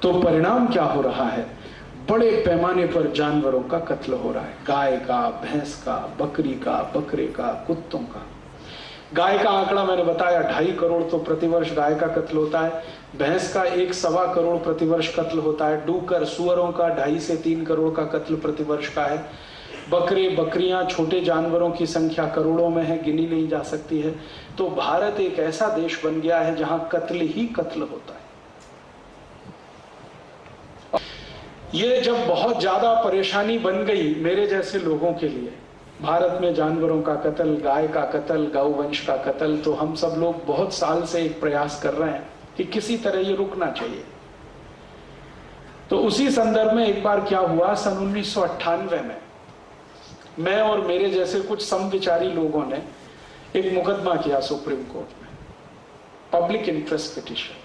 तो परिणाम क्या हो रहा है? बड़े पैमाने पर जानवरों का कत्ल हो रहा है, गाय का, भैंस का, बकरी का, बकरे का, कुत्तों का। गाय का आंकड़ा मैंने बताया 2.5 करोड़ तो प्रतिवर्ष गाय का कत्ल होता है। भैंस का 1.25 करोड़ प्रतिवर्ष कत्ल होता है। डूकर सुअरों का 2.5 से 3 करोड़ का कत्ल प्रतिवर्ष का है। बकरे बकरियां छोटे जानवरों की संख्या करोड़ों में है, गिनी नहीं जा सकती है। तो भारत एक ऐसा देश बन गया है जहां कत्ल ही कत्ल होता है। ये जब बहुत ज्यादा परेशानी बन गई मेरे जैसे लोगों के लिए, भारत में जानवरों का कत्ल, गाय का कत्ल, गौवंश का कत्ल, तो हम सब लोग बहुत साल से एक प्रयास कर रहे हैं कि किसी तरह ये रुकना चाहिए। तो उसी संदर्भ में एक बार क्या हुआ, सन 1998 में मैं और मेरे जैसे कुछ समविचारी लोगों ने एक मुकदमा किया सुप्रीम कोर्ट में, पब्लिक इंटरेस्ट पिटीशन।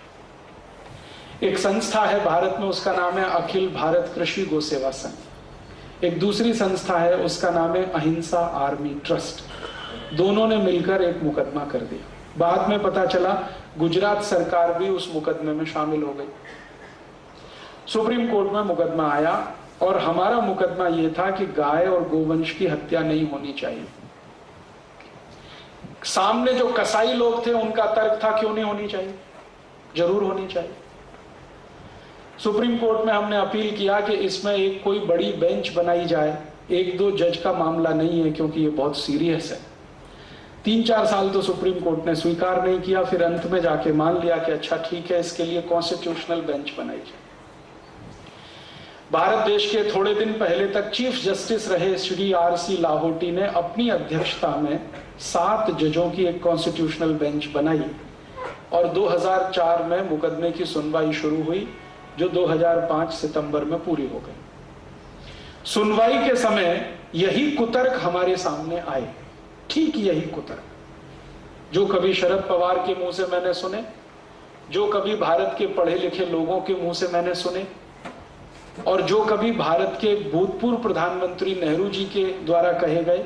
एक संस्था है भारत में, उसका नाम है अखिल भारत कृषि गो सेवा संघ। एक दूसरी संस्था है, उसका नाम है अहिंसा आर्मी ट्रस्ट। दोनों ने मिलकर एक मुकदमा कर दिया। बाद में पता चला गुजरात सरकार भी उस मुकदमे में शामिल हो गई। सुप्रीम कोर्ट में मुकदमा आया और हमारा मुकदमा यह था कि गाय और गोवंश की हत्या नहीं होनी चाहिए। सामने जो कसाई लोग थे उनका तर्क था क्यों नहीं होनी चाहिए, जरूर होनी चाहिए। सुप्रीम कोर्ट में हमने अपील किया कि इसमें एक कोई बड़ी बेंच बनाई जाए। 1-2 जज का मामला नहीं है क्योंकि ये बहुत सीरियस है। 3-4 साल तो सुप्रीम कोर्ट ने स्वीकार नहीं किया, फिर अंत में जाके मान लिया कि अच्छा ठीक है, इसके लिए कॉन्स्टिट्यूशनल बेंच बनाई जाए। भारत देश के थोड़े दिन पहले तक चीफ जस्टिस रहे श्री RC लाहोटी ने अपनी अध्यक्षता में 7 जजों की एक कॉन्स्टिट्यूशनल बेंच बनाई और 2004 में मुकदमे की सुनवाई शुरू हुई, जो 2005 सितंबर में पूरी हो गई। सुनवाई के समय यही कुतर्क हमारे सामने आए, ठीक यही कुतर्क जो कभी शरद पवार के मुंह से मैंने सुने, जो कभी भारत के पढ़े लिखे लोगों के मुंह से मैंने सुने, और जो कभी भारत के भूतपूर्व प्रधानमंत्री नेहरू जी के द्वारा कहे गए।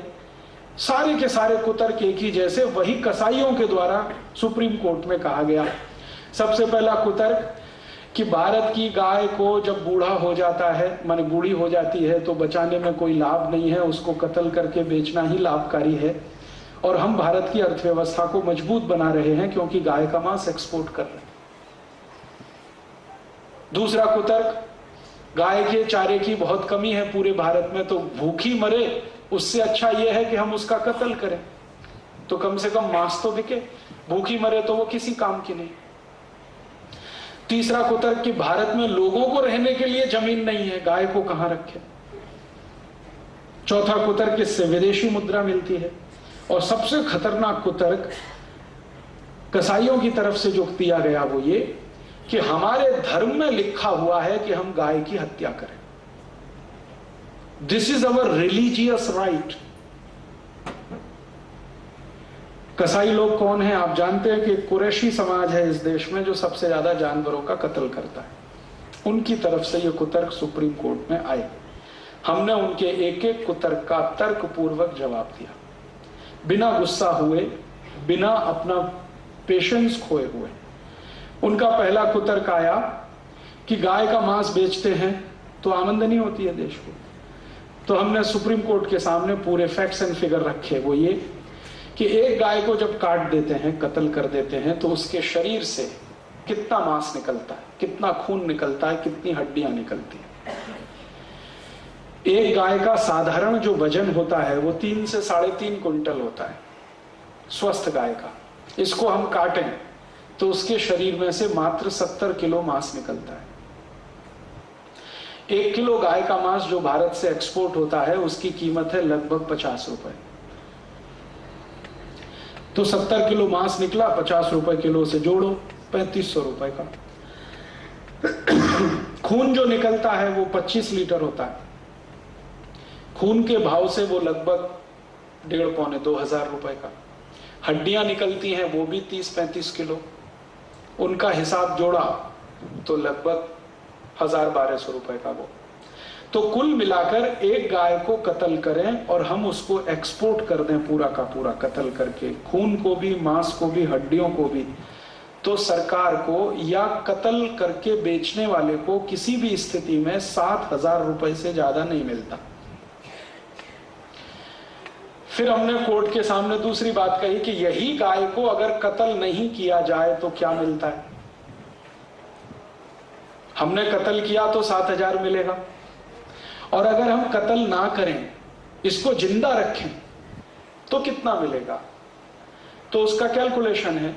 सारे के सारे कुतर्क एक ही जैसे वही कसाईयों के द्वारा सुप्रीम कोर्ट में कहा गया। सबसे पहला कुतर्क कि भारत की गाय को जब बूढ़ा हो जाता है, माने बूढ़ी हो जाती है, तो बचाने में कोई लाभ नहीं है, उसको कत्ल करके बेचना ही लाभकारी है और हम भारत की अर्थव्यवस्था को मजबूत बना रहे हैं क्योंकि गाय का मांस एक्सपोर्ट कर रहे हैं। दूसरा कुतर्क, गाय के चारे की बहुत कमी है पूरे भारत में, तो भूखी मरे उससे अच्छा यह है कि हम उसका कत्ल करें, तो कम से कम मांस तो बिके, भूखी मरे तो वो किसी काम की नहीं। तीसरा कुतर्क कि भारत में लोगों को रहने के लिए जमीन नहीं है, गाय को कहां रखे। चौथा कुतर्क, इससे विदेशी मुद्रा मिलती है। और सबसे खतरनाक कुतर्क कसाईयों की तरफ से जो दिया गया वो ये कि हमारे धर्म में लिखा हुआ है कि हम गाय की हत्या करें। This is our religious right. कसाई लोग कौन है आप जानते हैं कि कुरैशी समाज है इस देश में जो सबसे ज्यादा जानवरों का कत्ल करता है। उनकी तरफ से ये कुतर्क सुप्रीम कोर्ट में आए। हमने उनके एक एक कुतर्क का तर्कपूर्वक जवाब दिया, बिना गुस्सा हुए, बिना अपना पेशेंस खोए हुए। उनका पहला कुतर्क आया कि गाय का मांस बेचते हैं तो आमदनी होती है देश को। तो हमने सुप्रीम कोर्ट के सामने पूरे फैक्ट्स एंड फिगर रखे, वो ये कि एक गाय को जब काट देते हैं, कत्ल कर देते हैं, तो उसके शरीर से कितना मांस निकलता है, कितना खून निकलता है, कितनी हड्डियां निकलती हैं। एक गाय का साधारण जो वजन होता है वो 3 से 3.5 कुंटल होता है, स्वस्थ गाय का। इसको हम काटें तो उसके शरीर में से मात्र 70 किलो मांस निकलता है। 1 किलो गाय का मांस जो भारत से एक्सपोर्ट होता है उसकी कीमत है लगभग 50 रुपए। तो 70 किलो मांस निकला, 50 रुपए किलो से जोड़ो, 3500 रुपए का। खून जो निकलता है वो 25 लीटर होता है। खून के भाव से वो लगभग 1,500-2 हजार रुपए का। हड्डियां निकलती हैं वो भी 30-35 किलो। उनका हिसाब जोड़ा तो लगभग 1000-1200 रुपए का वो। तो कुल मिलाकर एक गाय को कत्ल करें और हम उसको एक्सपोर्ट कर दें पूरा का पूरा कत्ल करके, खून को भी, मांस को भी, हड्डियों को भी, तो सरकार को या कत्ल करके बेचने वाले को किसी भी स्थिति में 7,000 रुपए से ज्यादा नहीं मिलता। फिर हमने कोर्ट के सामने दूसरी बात कही कि यही गाय को अगर कत्ल नहीं किया जाए तो क्या मिलता है। हमने कत्ल किया तो 7,000 मिलेगा, और अगर हम कत्ल ना करें, इसको जिंदा रखें, तो कितना मिलेगा। तो उसका कैलकुलेशन है,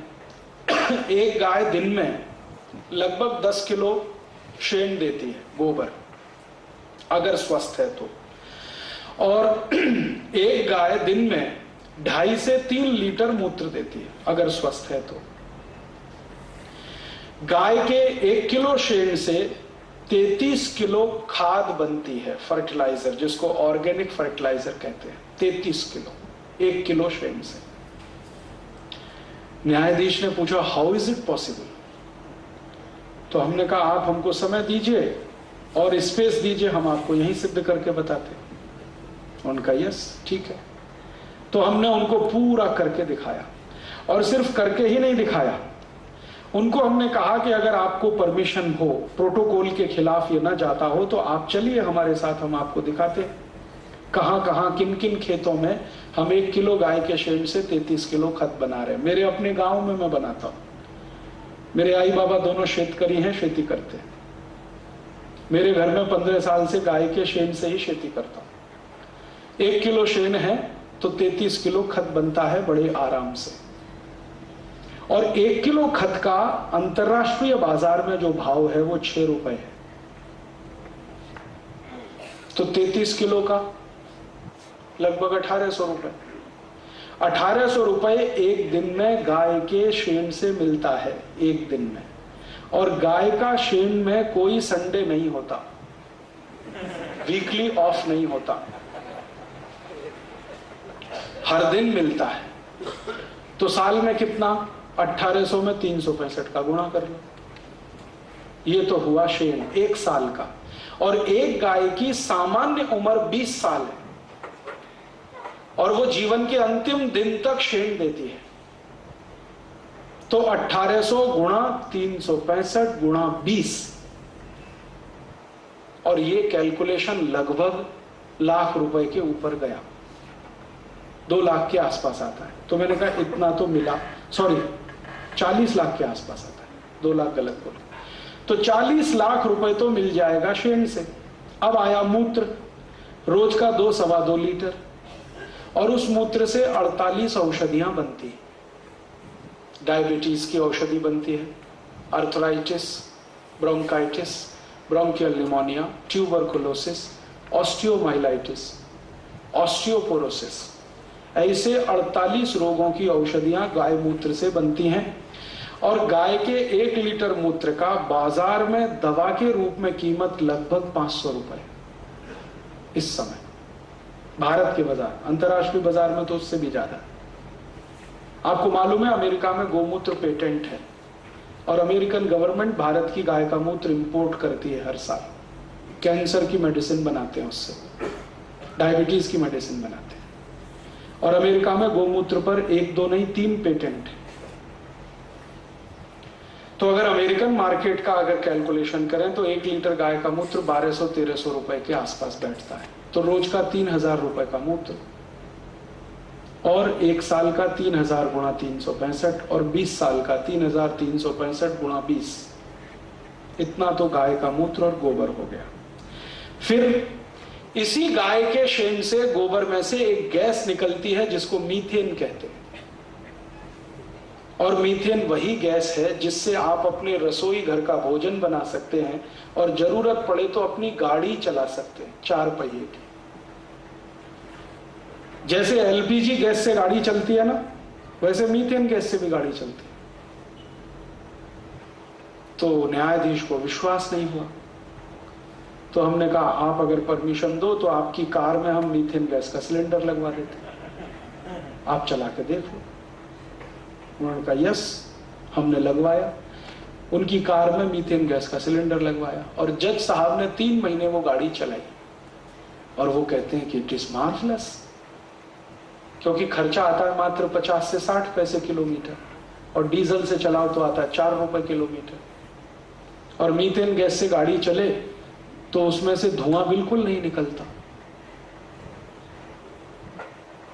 एक गाय दिन में लगभग 10 किलो शेण देती है, गोबर, अगर स्वस्थ है तो, और एक गाय दिन में 2.5 से 3 लीटर मूत्र देती है, अगर स्वस्थ है तो। गाय के 1 किलो शेण से 33 किलो खाद बनती है, फर्टिलाइजर, जिसको ऑर्गेनिक फर्टिलाइजर कहते हैं। 33 किलो 1 किलो शेण से। न्यायाधीश ने पूछा, हाउ इज इट पॉसिबल। तो हमने कहा, आप हमको समय दीजिए और स्पेस दीजिए, हम आपको यहीं सिद्ध करके बताते हैं। उनका यस, ठीक है। तो हमने उनको पूरा करके दिखाया, और सिर्फ करके ही नहीं दिखाया, उनको हमने कहा कि अगर आपको परमिशन हो, प्रोटोकॉल के खिलाफ ये ना जाता हो, तो आप चलिए हमारे साथ, हम आपको दिखाते हैं कहां कहां किन किन खेतों में हम 1 किलो गाय के शेण से 33 किलो खत बना रहे हैं। मेरे अपने गांव में मैं बनाता हूं, मेरे आई बाबा दोनों शेतकरी हैं, खेती करते हैं। मेरे घर में 15 साल से गाय के शेण से ही खेती करता हूं। 1 किलो शेण है तो 33 किलो खत बनता है बड़े आराम से। और 1 किलो खत का अंतरराष्ट्रीय बाजार में जो भाव है वो 6 रुपए है। तो 33 किलो का लगभग 1800 रुपए। 1800 रुपए एक दिन में गाय के शेण से मिलता है, एक दिन में। और गाय का शेण में कोई संडे नहीं होता, वीकली ऑफ नहीं होता, हर दिन मिलता है। तो साल में कितना, 1800 में 365 का गुणा कर लो। ये तो हुआ शेण 1 साल का। और एक गाय की सामान्य उम्र 20 साल है, और वो जीवन के अंतिम दिन तक शेण देती है। तो 1800 गुणा 365 गुणा 20, और ये कैलकुलेशन लगभग लाख रुपए के ऊपर गया, 2 लाख के आसपास आता है। तो मैंने कहा इतना तो मिला, सॉरी 40 लाख के आसपास आता है, 2 लाख गलत बोला। तो 40 लाख रुपए तो मिल जाएगा शेण से। अब आया मूत्र, रोज का 2-2.25 लीटर, और उस मूत्र से 48 औषधियां बनती है। डायबिटीज की औषधि बनती है, arthritis, bronchitis, bronchial pneumonia, tuberculosis, osteomyelitis, osteoporosis, ऐसे 48 रोगों की औषधियां गाय मूत्र से बनती हैं। और गाय के 1 लीटर मूत्र का बाजार में दवा के रूप में कीमत लगभग 500 रुपए इस समय, भारत के बाजार। अंतर्राष्ट्रीय बाजार में तो उससे भी ज्यादा। आपको मालूम है अमेरिका में गोमूत्र पेटेंट है, और अमेरिकन गवर्नमेंट भारत की गाय का मूत्र इंपोर्ट करती है हर साल। कैंसर की मेडिसिन बनाते हैं उससे, डायबिटीज की मेडिसिन बनाते हैं। और अमेरिका में गोमूत्र पर 1-2 नहीं 3 पेटेंट है। तो अगर अमेरिकन मार्केट का अगर कैलकुलेशन करें तो 1 लीटर गाय का मूत्र 1200-1300 रुपए के आसपास बैठता है। तो रोज का 3000 रुपए का मूत्र, और 1 साल का 3000 गुणा 365, और 20 साल का 3365 गुणा 20, इतना तो गाय का मूत्र और गोबर हो गया। फिर इसी गाय के शेण से, गोबर में से एक गैस निकलती है जिसको मीथेन कहते हैं। और मीथेन वही गैस है जिससे आप अपने रसोई घर का भोजन बना सकते हैं, और जरूरत पड़े तो अपनी गाड़ी चला सकते हैं, 4 पहिए की। जैसे एलपीजी गैस से गाड़ी चलती है ना, वैसे मीथेन गैस से भी गाड़ी चलती है। तो न्यायाधीश को विश्वास नहीं हुआ। तो हमने कहा आप अगर परमिशन दो तो आपकी कार में हम मीथेन गैस का सिलेंडर लगवा देते, आप चला के देखो। उन्होंने कहा यस, हमने लगवाया। उनकी कार में मीथेन गैस का सिलेंडर लगवाया, और जज साहब ने 3 महीने वो गाड़ी चलाई, और वो कहते हैं कि इट इज मार्वलस, क्योंकि खर्चा आता है मात्र 50 से 60 पैसे किलोमीटर, और डीजल से चलाओ तो आता है 4 रुपए किलोमीटर। और मीथेन गैस से गाड़ी चले तो उसमें से धुआं बिल्कुल नहीं निकलता,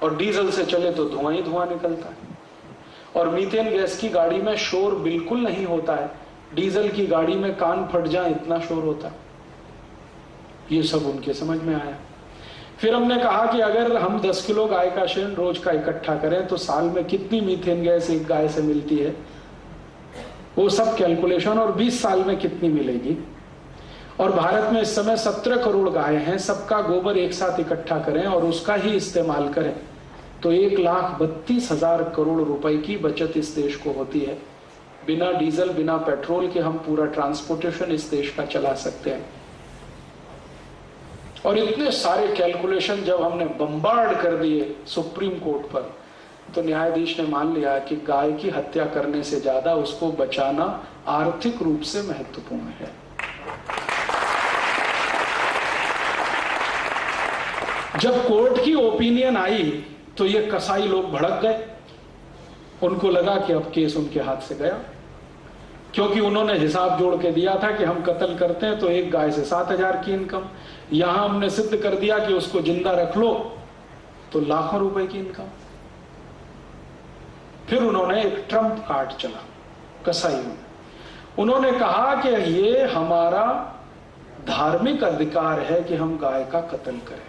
और डीजल से चले तो धुआं ही धुआं निकलता है। और मीथेन गैस की गाड़ी में शोर बिल्कुल नहीं होता है, डीजल की गाड़ी में कान फट जाए इतना शोर होता है। ये सब उनके समझ में आया। फिर हमने कहा कि अगर हम 10 किलो गाय का शेण रोज का इकट्ठा करें तो साल में कितनी मीथेन गैस एक गाय से मिलती है, वो सब कैलकुलेशन, और 20 साल में कितनी मिलेगी। और भारत में इस समय 17 करोड़ गाय हैं, सबका गोबर एक साथ इकट्ठा करें और उसका ही इस्तेमाल करें तो 1,32,000 करोड़ रुपए की बचत इस देश को होती है। बिना डीजल बिना पेट्रोल के हम पूरा ट्रांसपोर्टेशन इस देश का चला सकते हैं। और इतने सारे कैलकुलेशन जब हमने बम्बार्ड कर दिए सुप्रीम कोर्ट पर, तो न्यायाधीश ने मान लिया कि गाय की हत्या करने से ज्यादा उसको बचाना आर्थिक रूप से महत्वपूर्ण है। जब कोर्ट की ओपिनियन आई तो ये कसाई लोग भड़क गए, उनको लगा कि अब केस उनके हाथ से गया, क्योंकि उन्होंने हिसाब जोड़ के दिया था कि हम कत्ल करते हैं तो एक गाय से 7,000 की इनकम, यहां हमने सिद्ध कर दिया कि उसको जिंदा रख लो तो लाखों रुपए की इनकम। फिर उन्होंने एक ट्रम्प कार्ड चला कसाईयों में, उन्होंने कहा कि ये हमारा धार्मिक अधिकार है कि हम गाय का कत्ल करें,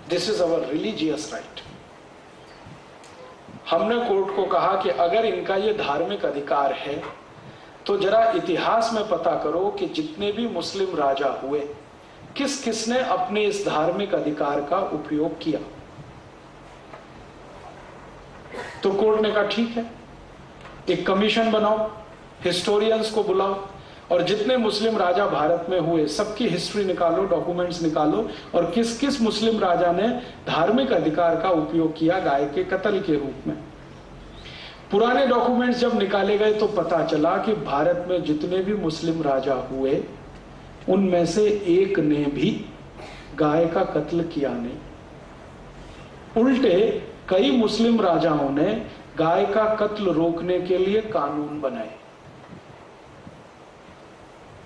this is our religious right. हमने कोर्ट को कहा कि अगर इनका ये धार्मिक अधिकार है तो जरा इतिहास में पता करो कि जितने भी मुस्लिम राजा हुए किस किसने अपने इस धार्मिक अधिकार का उपयोग किया। तो कोर्ट ने कहा ठीक है, एक कमीशन बनाओ, हिस्टोरियंस को बुलाओ और जितने मुस्लिम राजा भारत में हुए सबकी हिस्ट्री निकालो, डॉक्यूमेंट्स निकालो और किस किस मुस्लिम राजा ने धार्मिक अधिकार का उपयोग किया गाय के कत्ल के रूप में। पुराने डॉक्यूमेंट्स जब निकाले गए तो पता चला कि भारत में जितने भी मुस्लिम राजा हुए उनमें से एक ने भी गाय का कत्ल किया नहीं। उल्टे कई मुस्लिम राजाओं ने गाय का कत्ल रोकने के लिए कानून बनाए।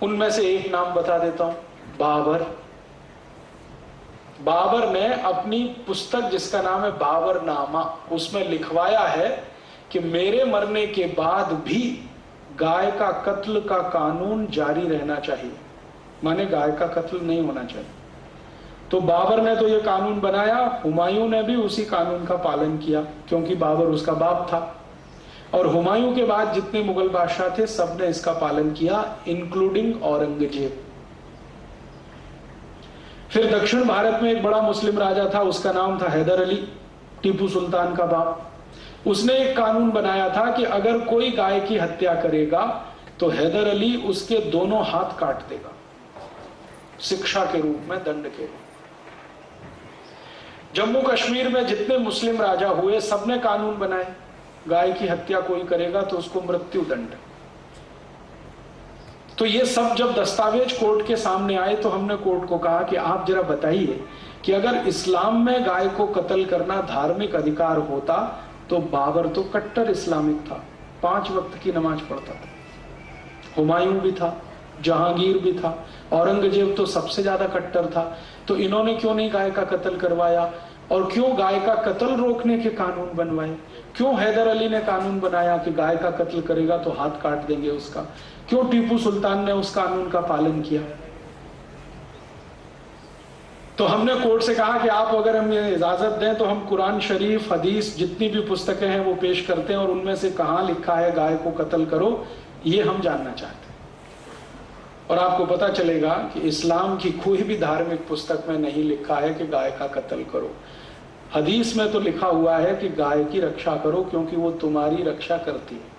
उनमें से एक नाम बता देता हूं, बाबर। बाबर ने अपनी पुस्तक जिसका नाम है बाबरनामा, उसमें लिखवाया है कि मेरे मरने के बाद भी गाय का कत्ल का कानून जारी रहना चाहिए, माने गाय का कत्ल नहीं होना चाहिए। तो बाबर ने तो ये कानून बनाया, हुमायूं ने भी उसी कानून का पालन किया क्योंकि बाबर उसका बाप था, और हुमायूं के बाद जितने मुगल बादशाह थे सबने इसका पालन किया, इंक्लूडिंग औरंगजेब। फिर दक्षिण भारत में एक बड़ा मुस्लिम राजा था, उसका नाम था हैदर अली, टीपू सुल्तान का बाप। उसने एक कानून बनाया था कि अगर कोई गाय की हत्या करेगा तो हैदर अली उसके दोनों हाथ काट देगा, शिक्षा के रूप में, दंड के रूप। जम्मू कश्मीर में जितने मुस्लिम राजा हुए सबने कानून बनाए, गाय की हत्या कोई करेगा तो उसको मृत्यु दंड। तो ये सब जब दस्तावेज कोर्ट के सामने आए तो हमने कोर्ट को कहा कि आप जरा बताइए कि अगर इस्लाम में गाय को कत्ल करना धार्मिक अधिकार होता तो बाबर तो कट्टर इस्लामिक था, 5 वक्त की नमाज पढ़ता था, हुमायूं भी था, जहांगीर भी था, औरंगजेब तो सबसे ज्यादा कट्टर था। तो इन्होंने क्यों नहीं गाय का कत्ल करवाया, और क्यों गाय का कत्ल रोकने के कानून बनवाए? क्यों हैदर अली ने कानून बनाया कि गाय का कत्ल करेगा तो हाथ काट देंगे उसका? क्यों टीपू सुल्तान ने उस कानून का पालन किया? तो हमने कोर्ट से कहा कि आप अगर हमें इजाजत दें तो हम कुरान शरीफ, हदीस, जितनी भी पुस्तकें हैं वो पेश करते हैं और उनमें से कहां लिखा है गाय को कत्ल करो, ये हम जानना चाहते हैं। और आपको पता चलेगा कि इस्लाम की कोई भी धार्मिक पुस्तक में नहीं लिखा है कि गाय का कत्ल करो। हदीस में तो लिखा हुआ है कि गाय की रक्षा करो क्योंकि वो तुम्हारी रक्षा करती है।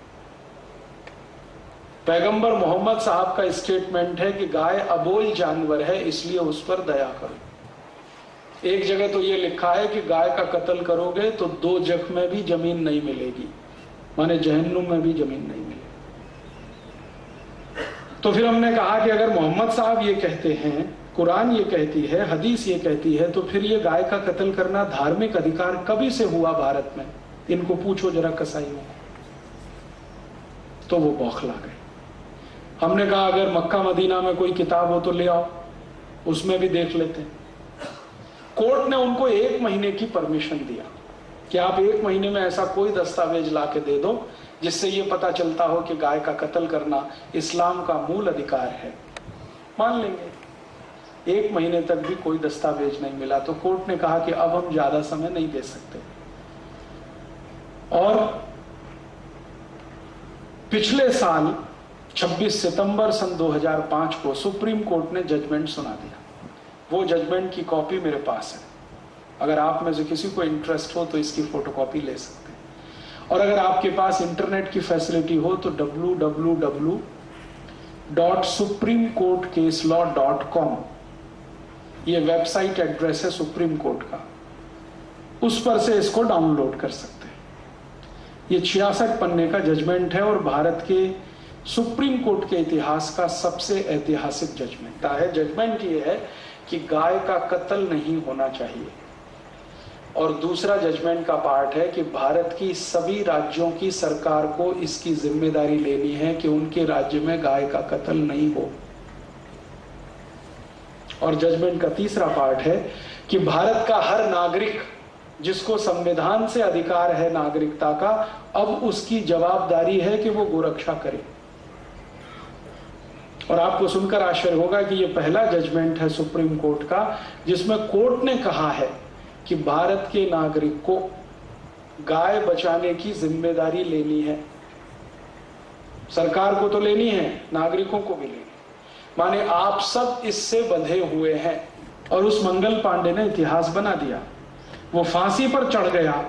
पैगंबर मोहम्मद साहब का स्टेटमेंट है कि गाय अबोल जानवर है इसलिए उस पर दया करो। एक जगह तो ये लिखा है कि गाय का कत्ल करोगे तो 2 जख में भी जमीन नहीं मिलेगी, माने जहन्नुम में भी जमीन नहीं मिलेगी। तो फिर हमने कहा कि अगर मोहम्मद साहब ये कहते हैं, कुरान ये कहती है, हदीस ये कहती है, तो फिर ये गाय का कत्ल करना धार्मिक अधिकार कभी से हुआ भारत में? इनको पूछो जरा कसाईयों को। तो वो बौखला गए। हमने कहा अगर मक्का मदीना में कोई किताब हो तो ले आओ, उसमें भी देख लेते हैं। कोर्ट ने उनको 1 महीने की परमिशन दिया कि आप 1 महीने में ऐसा कोई दस्तावेज ला के दे दो जिससे ये पता चलता हो कि गाय का कत्ल करना इस्लाम का मूल अधिकार है। मान लेंगे। 1 महीने तक भी कोई दस्तावेज नहीं मिला तो कोर्ट ने कहा कि अब हम ज्यादा समय नहीं दे सकते, और पिछले साल 26 सितंबर सन 2005 को सुप्रीम कोर्ट ने जजमेंट सुना दिया। वो जजमेंट की कॉपी मेरे पास है, अगर आप में से किसी को इंटरेस्ट हो तो इसकी फोटोकॉपी ले सकते हैं। और अगर आपके पास इंटरनेट की फैसिलिटी हो तो www.supremecourtcaselaw.com ये वेबसाइट एड्रेस है सुप्रीम कोर्ट का, उस पर से इसको डाउनलोड कर सकते हैं। ये 66 पन्ने का जजमेंट है और भारत के सुप्रीम कोर्ट के इतिहास का सबसे ऐतिहासिक जजमेंट है। जजमेंट ये है कि गाय का कत्ल नहीं होना चाहिए। और दूसरा जजमेंट का पार्ट है कि भारत की सभी राज्यों की सरकार को इसकी जिम्मेदारी लेनी है कि उनके राज्य में गाय का कत्ल नहीं हो। और जजमेंट का तीसरा पार्ट है कि भारत का हर नागरिक जिसको संविधान से अधिकार है नागरिकता का, अब उसकी जवाबदारी है कि वो गोरक्षा करे। और आपको सुनकर आश्चर्य होगा कि ये पहला जजमेंट है सुप्रीम कोर्ट का जिसमें कोर्ट ने कहा है कि भारत के नागरिक को गाय बचाने की जिम्मेदारी लेनी है। सरकार को तो लेनी है, नागरिकों को भी लेनी। माने आप सब इससे बंधे हुए हैं। और उस मंगल पांडे ने इतिहास बना दिया। वो फांसी पर चढ़ गया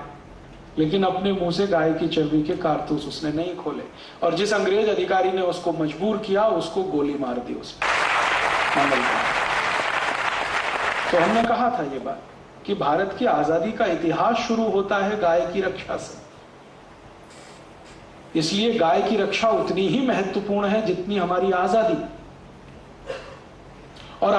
लेकिन अपने मुंह से गाय की चर्बी के कारतूस उसने नहीं खोले, और जिस अंग्रेज अधिकारी ने उसको मजबूर किया उसको गोली मार दी उसने। मंगल पांडे। तो हमने कहा था ये बात कि भारत की आजादी का इतिहास शुरू होता है गाय की रक्षा से। इसलिए गाय की रक्षा उतनी ही महत्वपूर्ण है जितनी हमारी आजादी। और